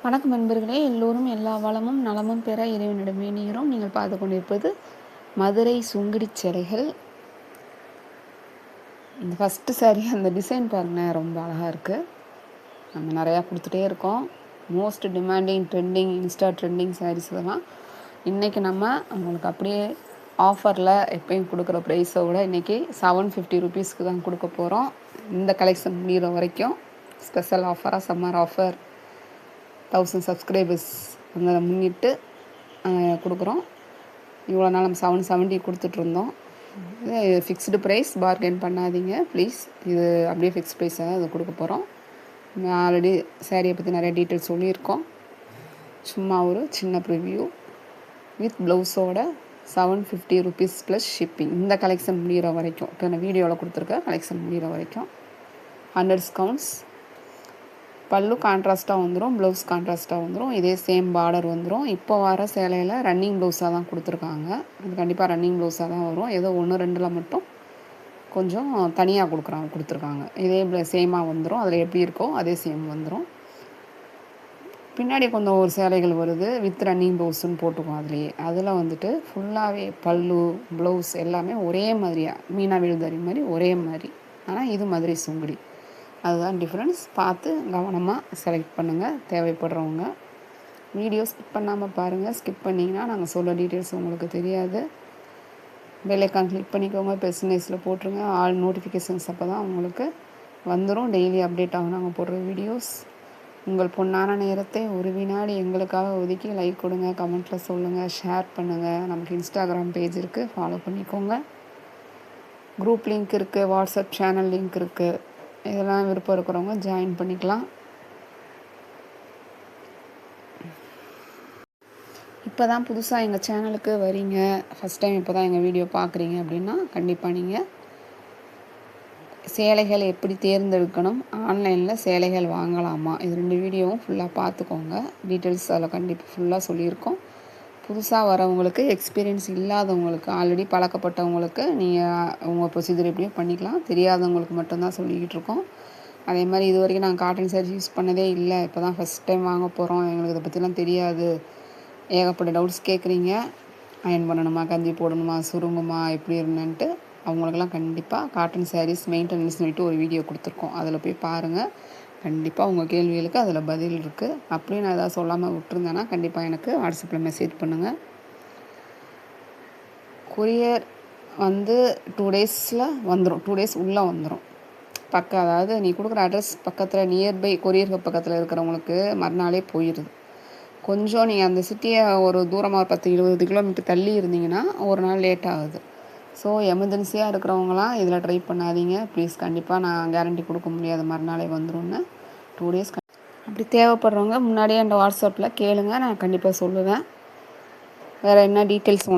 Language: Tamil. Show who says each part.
Speaker 1: வணக்கம் நண்பர்களே, எல்லோரும் எல்லா வளமும் நலமும் பெற இறைவனிடம் வேண்டுகிறோம். நீங்கள் பார்த்து கொண்டிருப்பது மதுரை சுங்குடி சேலைகள். இந்த ஃபஸ்ட்டு சாரீ அந்த டிசைன் பாருங்கள், ரொம்ப அழகாக இருக்குது. நம்ம நிறையா கொடுத்துட்டே இருக்கோம். Most demanding trending Insta trending sarees இதெல்லாம். இன்றைக்கி நம்ம உங்களுக்கு அப்படியே ஆஃபரில் எப்பயும் கொடுக்குற ப்ரைஸை விட இன்றைக்கி 750 ருபீஸ்க்கு தான் கொடுக்க போகிறோம். இந்த கலெக்ஷன் முடிகிற வரைக்கும் ஸ்பெஷல் ஆஃபராக சம்மர் ஆஃபர் 1000 சப்ஸ்கிரைபர்ஸ் அந்த முன்னிட்டு கொடுக்குறோம். இவ்வளோ நாள் நம்ம 770 கொடுத்துட்ருந்தோம். இது ஃபிக்ஸ்டு ப்ரைஸ், பார்கெயின் பண்ணாதீங்க ப்ளீஸ். இது அப்படியே ஃபிக்ஸ் ப்ரைஸாக தான் இது கொடுக்க போகிறோம். நம்ம ஆல்ரெடி சாரியை பற்றி நிறைய டீட்டெயில்ஸ் சொல்லியிருக்கோம். சும்மா ஒரு சின்ன ப்ரிவ்யூ வித் ப்ளவுஸோட 750 ருபீஸ் ப்ளஸ் ஷிப்பிங். இந்த கலெக்ஷன் முடிகிற வரைக்கும், இப்போ நான் வீடியோவில் கொடுத்துருக்க கலெக்ஷன் முடிகிற வரைக்கும் 100 டிஸ்கவுண்ட்ஸ். பல்லு கான்ட்ராஸ்ட்டாக வந்துடும், ப்ளவுஸ் கான்ட்ராஸ்ட்டாக வந்துடும். இதே சேம் பார்டர் வந்துடும். இப்போ வர சேலையில் ரன்னிங் ப்ளவுஸாக தான் கொடுத்துருக்காங்க. அது கண்டிப்பாக ரன்னிங் ப்ளவுஸாக தான் வரும். ஏதோ 1-2 மட்டும் கொஞ்சம் தனியாக கொடுத்துருக்காங்க. இதே சேமாக வந்துடும். அதில் எப்படி இருக்கோ அதே சேம் வந்துடும். பின்னாடி கொஞ்சம் ஒரு சேலைகள் வருது வித் ரன்னிங் ப்ளவுஸுன்னு போட்டுக்கும். அதுலேயே அதில் வந்துட்டு ஃபுல்லாகவே பல்லு ப்ளவுஸ் எல்லாமே ஒரே மாதிரியாக மீனா விழுதறி மாதிரி ஒரே மாதிரி. ஆனால் இது மதுரை சுங்குடி, அதுதான் டிஃப்ரென்ஸ். பார்த்து கவனமாக செலக்ட் பண்ணுங்கள். தேவைப்படுறவங்க வீடியோ ஸ்கிப் பண்ணாமல் பாருங்கள். ஸ்கிப் பண்ணிங்கன்னா நாங்கள் சொல்ல டீட்டெயில்ஸ் உங்களுக்கு தெரியாது. பெல் ஐக்கான் கிளிக் பண்ணிக்கோங்க, பெர்சனேஸில் போட்டுருங்க. ஆல் நோட்டிஃபிகேஷன்ஸ் அப்போ தான் உங்களுக்கு வந்துடும். டெய்லி அப்டேட் ஆகும் நாங்கள் போடுற வீடியோஸ். உங்கள் பொன்னான நேரத்தை ஒரு வினாடி எங்களுக்காக ஒதுக்கி லைக் கொடுங்க, கமெண்ட்டில் சொல்லுங்கள், ஷேர் பண்ணுங்கள். நமக்கு இன்ஸ்டாகிராம் பேஜ் இருக்குது, ஃபாலோ பண்ணிக்கோங்க. குரூப் லிங்க் இருக்குது, வாட்ஸ்அப் சேனல் லிங்க் இருக்குது. இதெல்லாம் விருப்பம் இருக்கிறவங்க ஜாயின் பண்ணிக்கலாம். இப்போ தான் புதுசாக எங்கள் சேனலுக்கு வரீங்க, ஃபஸ்ட் டைம் இப்போ தான் எங்கள் வீடியோ பார்க்குறீங்க அப்படின்னா கண்டிப்பாக நீங்கள் சேலைகள் எப்படி தேர்ந்தெடுக்கணும், ஆன்லைனில் சேலைகள் வாங்கலாமா, இது 2 வீடியோவும் ஃபுல்லாக பார்த்துக்கோங்க. டீட்டெயில்ஸ் அதில் கண்டிப்பாக ஃபுல்லாக சொல்லியிருக்கோம். புதுசாக வரவங்களுக்கு, எக்ஸ்பீரியன்ஸ் இல்லாதவங்களுக்கு, ஆல்ரெடி பழக்கப்பட்டவங்களுக்கு நீங்கள் உங்கள் ப்ரொசீஜர் எப்படியும் பண்ணிக்கலாம். தெரியாதவங்களுக்கு மட்டும்தான் சொல்லிக்கிட்டு இருக்கோம். அதே மாதிரி இது வரைக்கும் நாங்கள் காட்டன் சாரீஸ் யூஸ் பண்ணதே இல்லை, இப்போ தான் ஃபஸ்ட் டைம் வாங்க போகிறோம், எங்களுக்கு இதை பற்றிலாம் தெரியாது, ஏகப்பட்ட டவுட்ஸ் கேட்குறீங்க. அயன் பண்ணணுமா, கஞ்சி போடணுமா, சுருங்குமா, எப்படி இருந்துன்ட்டு அவங்களுக்கெல்லாம் கண்டிப்பாக காட்டன் சாரீஸ் மெயின்டெனன்ஸ் சொல்லிட்டு ஒரு வீடியோ கொடுத்துருக்கோம். அதில் போய் பாருங்கள். கண்டிப்பாக உங்கள் கேள்விகளுக்கு அதில் பதில் இருக்குது. அப்படியே நான் எதாவது சொல்லாமல் விட்டுருந்தேன்னா கண்டிப்பாக எனக்கு வாட்ஸ்அப்பில் மெசேஜ் பண்ணுங்கள். கொரியர் 2 டேஸில் வந்துடும். 2 டேஸ் உள்ளே வந்துடும். அதாவது நீ கொடுக்குற அட்ரஸ் பக்கத்தில் நியர்பை கொரியருக்கு பக்கத்தில் இருக்கிறவங்களுக்கு மறுநாளே போயிடுது. கொஞ்சம் நீங்கள் அந்த சிட்டியை ஒரு தூரமாக 10-20 கிலோமீட்டர் தள்ளி இருந்தீங்கன்னா ஒரு நாள் லேட் ஆகுது. ஸோ எமர்ஜென்சியாக இருக்கிறவங்களாம் இதில் ட்ரை பண்ணாதீங்க ப்ளீஸ். கண்டிப்பாக நான் கேரண்டி கொடுக்க முடியாது மறுநாளே வந்துடும்னு. 2 டேஸ் அப்படி தேவைப்படுறவங்க முன்னாடியே அந்த வாட்ஸ்அப்பில் கேளுங்க, நான் கண்டிப்பாக சொல்லுவேன். வேறு என்ன டீட்டெயில்ஸ்